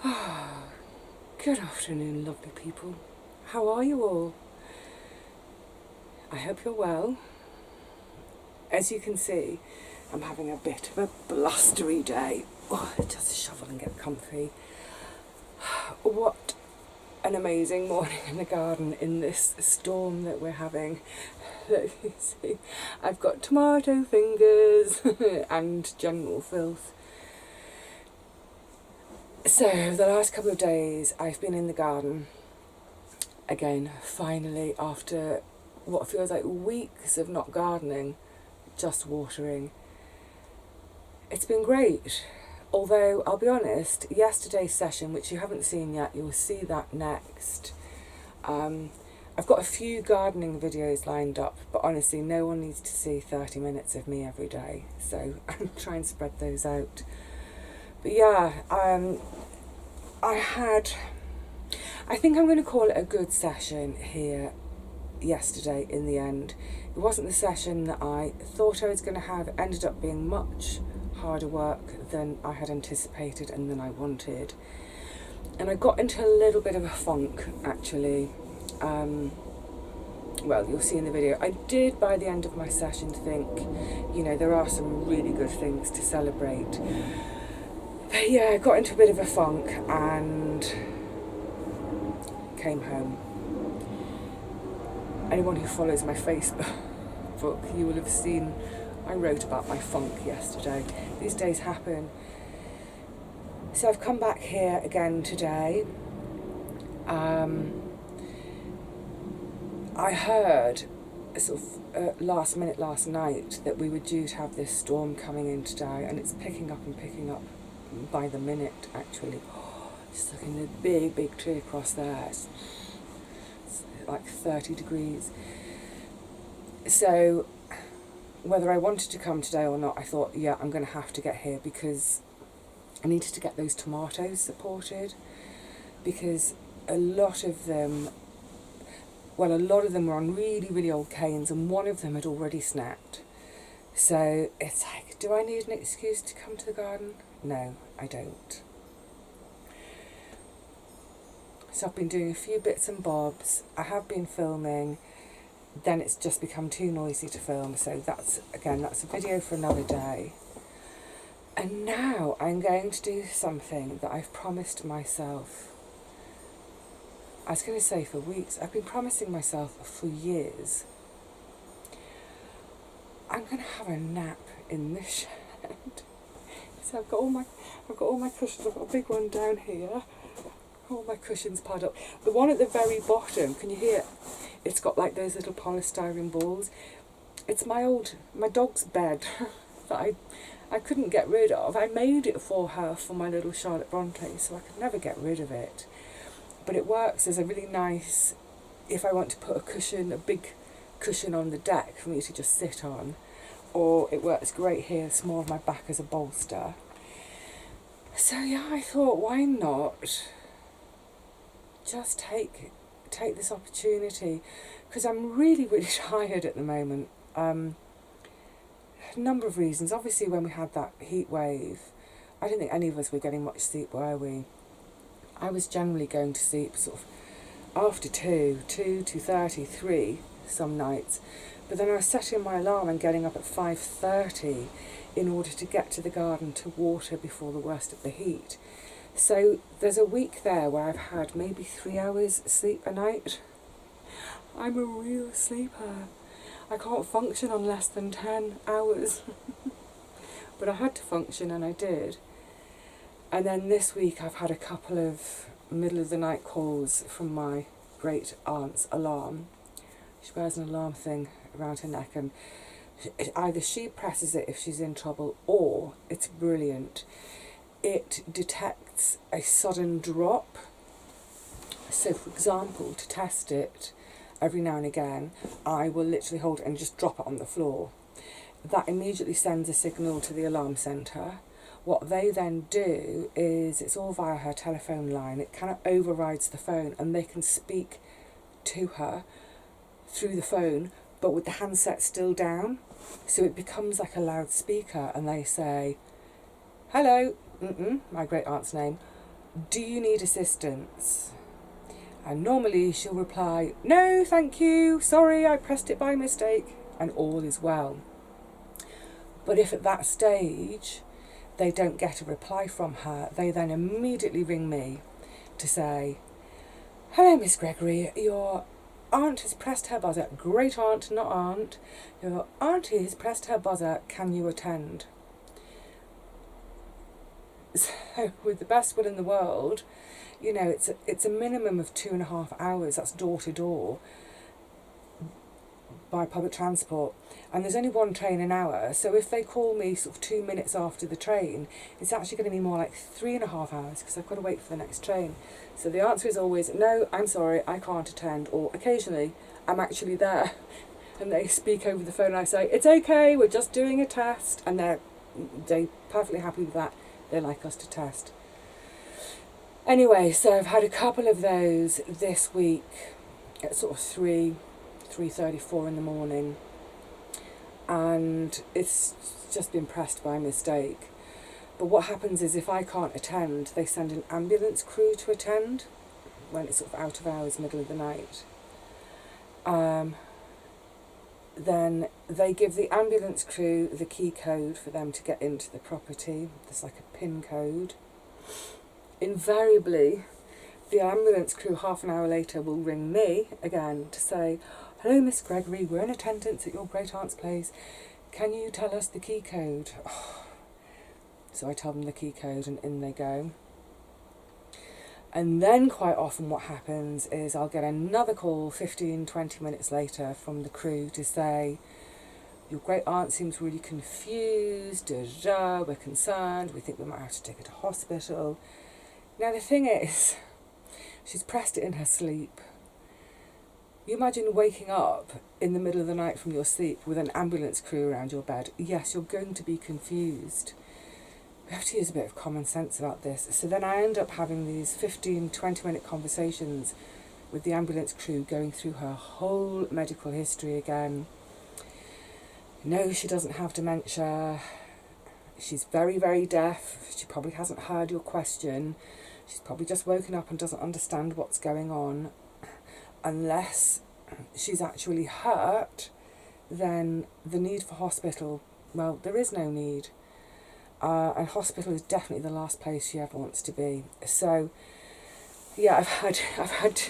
Good afternoon, lovely people. How are you all? I hope you're well. As you can see, I'm having a bit of a blustery day. Oh, just shovel and get comfy. What an amazing morning in the garden in this storm that we're having. Look, you see, I've got tomato fingers and general filth. So the last couple of days I've been in the garden again, finally, after what feels like weeks of not gardening, just watering. It's been great. Although, I'll be honest, yesterday's session, which you haven't seen yet, you'll see that next. I've got a few gardening videos lined up, but honestly, no one needs to see 30 minutes of me every day. So I'm trying to spread those out. But yeah, I think I'm going to call it a good session here yesterday in the end. It wasn't the session that I thought I was going to have. It ended up being much harder work than I had anticipated and than I wanted. And I got into a little bit of a funk, actually. Well, you'll see in the video. I did, by the end of my session, think, you know, there are some really good things to celebrate. But yeah, I got into a bit of a funk and came home. Anyone who follows my Facebook, you will have seen I wrote about my funk yesterday. These days happen. So I've come back here again today. I heard sort of last minute last night that we were due to have this storm coming in today, and it's picking up by the minute, actually. Just looking at a big tree across there. It's like 30 degrees. So whether I wanted to come today or not, I thought, yeah, I'm going to have to get here because I needed to get those tomatoes supported, because a lot of them were on really old canes, and one of them had already snapped. So it's like, do I need an excuse to come to the garden? No, I don't. So I've been doing a few bits and bobs. I have been filming. Then it's just become too noisy to film. So that's a video for another day. And now I'm going to do something that I've promised myself. I was going to say for weeks. I've been promising myself for years. I'm going to have a nap in this shed. So I've got all my cushions. I've got a big one down here. All my cushions piled up. The one at the very bottom, can you hear? It's got like those little polystyrene balls. It's my dog's bed that I couldn't get rid of. I made it for her for my little Charlotte Bronte, so I could never get rid of it. But it works as a really nice, if I want to put a big cushion on the deck for me to just sit on, or it works great here, small of my back as a bolster. So yeah, I thought, why not just take this opportunity, because I'm really tired at the moment. A number of reasons. Obviously, when we had that heat wave, I don't think any of us were getting much sleep, were we? I was generally going to sleep sort of after 2:30, 3 some nights. But then I was setting my alarm and getting up at 5:30 in order to get to the garden to water before the worst of the heat. So there's a week there where I've had maybe 3 hours sleep a night. I'm a real sleeper. I can't function on less than 10 hours. But I had to function, and I did. And then this week I've had a couple of middle of the night calls from my great aunt's alarm. She wears an alarm thing around her neck, and either she presses it if she's in trouble, or it's brilliant. It detects a sudden drop. So for example, to test it, every now and again I will literally hold it and just drop it on the floor. That immediately sends a signal to the alarm centre. What they then do is, it's all via her telephone line, it kind of overrides the phone, and they can speak to her through the phone but with the handset still down, so it becomes like a loudspeaker, and they say, hello, my great aunt's name, do you need assistance? And normally she'll reply, no, thank you, sorry, I pressed it by mistake, and all is well. But if at that stage they don't get a reply from her, they then immediately ring me to say, hello, Miss Gregory, your aunt has pressed her buzzer. Great aunt, not aunt. Your auntie has pressed her buzzer. Can you attend? So, with the best will in the world, you know, it's a minimum of 2.5 hours. That's door to door by public transport, and there's only one train an hour. So if they call me sort of 2 minutes after the train, it's actually going to be more like 3.5 hours because I've got to wait for the next train. So the answer is always, no, I'm sorry, I can't attend. Or occasionally, I'm actually there, and they speak over the phone and I say, it's okay, we're just doing a test, and they're perfectly happy with that. They like us to test. Anyway, so I've had a couple of those this week at sort of 3:34 in the morning, and it's just been pressed by mistake. But what happens is if I can't attend, they send an ambulance crew to attend when it's sort of out of hours, middle of the night. Then they give the ambulance crew the key code for them to get into the property. There's like a PIN code. Invariably, the ambulance crew half an hour later will ring me again to say, hello, Miss Gregory, we're in attendance at your great aunt's place. Can you tell us the key code? Oh. So I tell them the key code and in they go. And then quite often what happens is I'll get another call 15-20 minutes later from the crew to say, your great aunt seems really confused, we're concerned, we think we might have to take her to hospital. Now the thing is, she's pressed it in her sleep. You imagine waking up in the middle of the night from your sleep with an ambulance crew around your bed. Yes, you're going to be confused. We have to use a bit of common sense about this. So then I end up having these 15-20 minute conversations with the ambulance crew going through her whole medical history again. No, she doesn't have dementia. She's very, very deaf. She probably hasn't heard your question. She's probably just woken up and doesn't understand what's going on. Unless she's actually hurt, then the need for hospital, well, there is no need. And hospital is definitely the last place she ever wants to be. So, yeah, I've had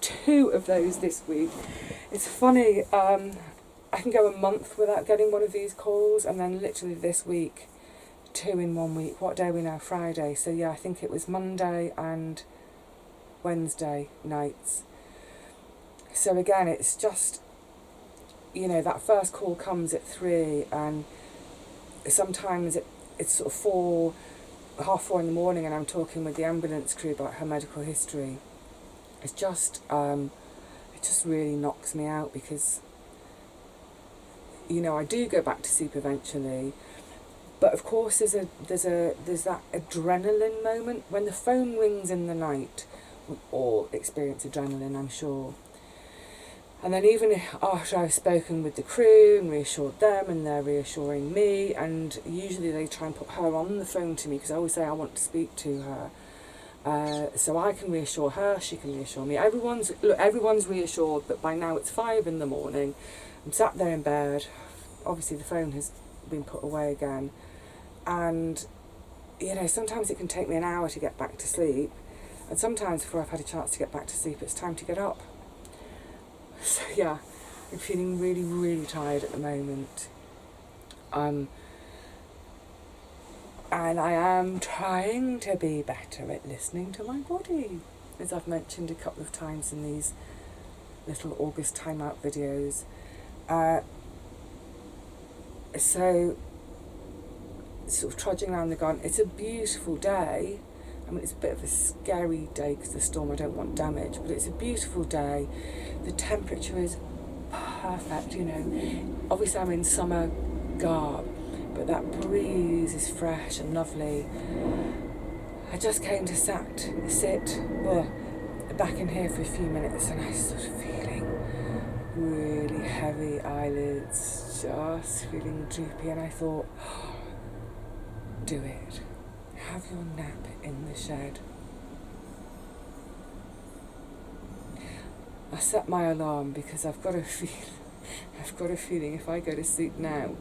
2 of those this week. It's funny. I can go a month without getting one of these calls, and then literally this week, 2 in 1 week. What day are we now? Friday. So yeah, I think it was Monday and Wednesday nights. So again, it's just, you know, that first call comes at 3, and sometimes it's sort of 4:30 in the morning, and I'm talking with the ambulance crew about her medical history. It's just, it just really knocks me out because, you know, I do go back to sleep eventually, but of course there's that adrenaline moment when the phone rings in the night. We all experience adrenaline, I'm sure. And then even after I've spoken with the crew and reassured them, and they're reassuring me, and usually they try and put her on the phone to me because I always say I want to speak to her. So I can reassure her, she can reassure me. Everyone's reassured, but by now it's 5 in the morning. I'm sat there in bed. Obviously the phone has been put away again. And, you know, sometimes it can take me an hour to get back to sleep. And sometimes before I've had a chance to get back to sleep, it's time to get up. So yeah, I'm feeling really, really tired at the moment. And I am trying to be better at listening to my body, as I've mentioned a couple of times in these little August timeout videos. So, sort of trudging around the garden. It's a beautiful day. I mean, it's a bit of a scary day because the storm, I don't want damage, but it's a beautiful day. The temperature is perfect, you know. Obviously I'm in summer garb, but that breeze is fresh and lovely. I just came to sit back in here for a few minutes, and I was sort of feeling really heavy eyelids, just feeling droopy, and I thought, do it. Have your nap in the shed. I set my alarm because I've got a feeling if I go to sleep now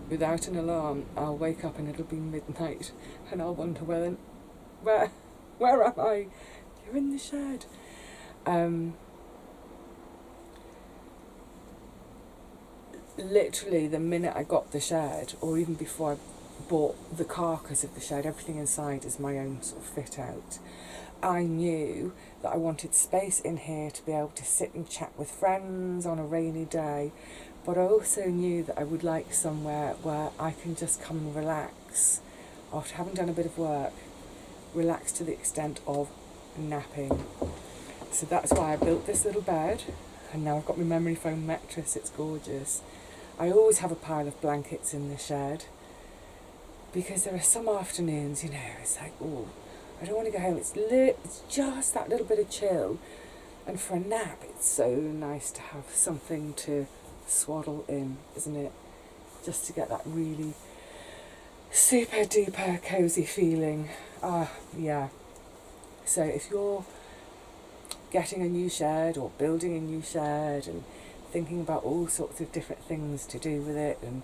without an alarm, I'll wake up and it'll be midnight, and I'll wonder where am I? You're in the shed. Literally the minute I got the shed, or even before I bought the carcass of the shed, everything inside is my own sort of fit out. I knew that I wanted space in here to be able to sit and chat with friends on a rainy day, but I also knew that I would like somewhere where I can just come and relax after having done a bit of work, relax to the extent of napping. So that's why I built this little bed, and now I've got my memory foam mattress. It's gorgeous. I always have a pile of blankets in the shed, because there are some afternoons, you know, it's like, oh, I don't want to go home. It's just that little bit of chill. And for a nap, it's so nice to have something to swaddle in, isn't it? Just to get that really super duper cozy feeling. Yeah. So if you're getting a new shed or building a new shed and thinking about all sorts of different things to do with it, and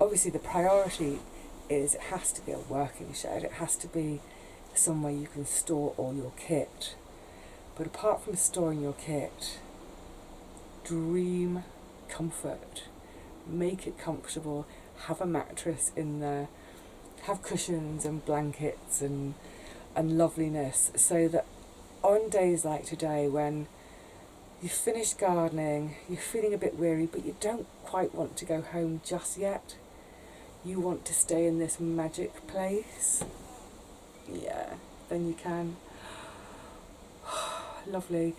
obviously the priority is it has to be a working shed. It has to be somewhere you can store all your kit. But apart from storing your kit, dream comfort. Make it comfortable. Have a mattress in there. Have cushions and blankets and loveliness, so that on days like today, when you've finished gardening, you're feeling a bit weary, but you don't quite want to go home just yet. You want to stay in this magic place. Yeah, then you can. Lovely.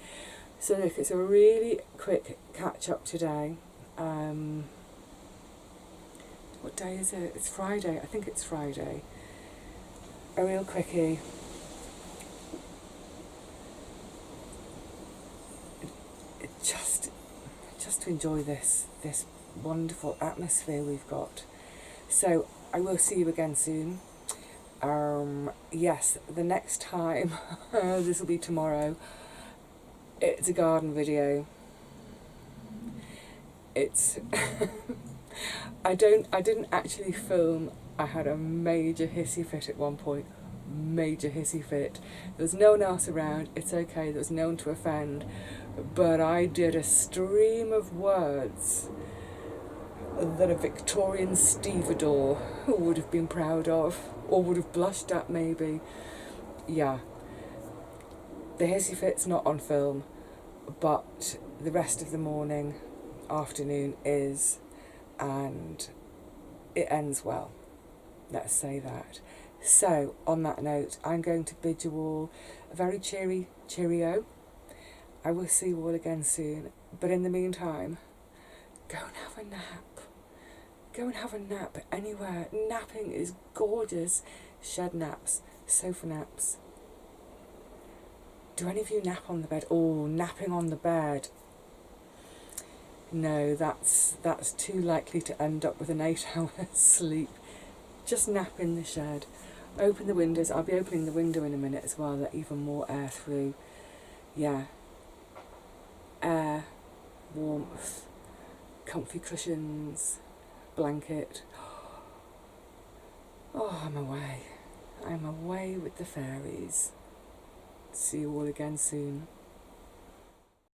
So look, it's a really quick catch up today. What day is it? It's Friday. I think it's Friday. A real quickie. Just to enjoy this wonderful atmosphere we've got. So I will see you again soon. Yes, the next time, this will be tomorrow, it's a garden video. It's I didn't actually film. I had a major hissy fit at one point. Major hissy fit. There was no one else around. It's okay, there was no one to offend. But I did a stream of words that a Victorian stevedore would have been proud of, or would have blushed at maybe. Yeah. The hissy fit's not on film, but the rest of the morning, afternoon is, and it ends well. Let's say that. So, on that note, I'm going to bid you all a very cheerio. I will see you all again soon. But in the meantime, go and have a nap. Go and have a nap anywhere. Napping is gorgeous. Shed naps, sofa naps. Do any of you nap on the bed? Oh, napping on the bed. No, that's too likely to end up with an 8-hour sleep. Just nap in the shed. Open the windows. I'll be opening the window in a minute as well, let even more air through. Yeah. Air, warmth, comfy cushions, blanket. Oh, I'm away. I'm away with the fairies. See you all again soon.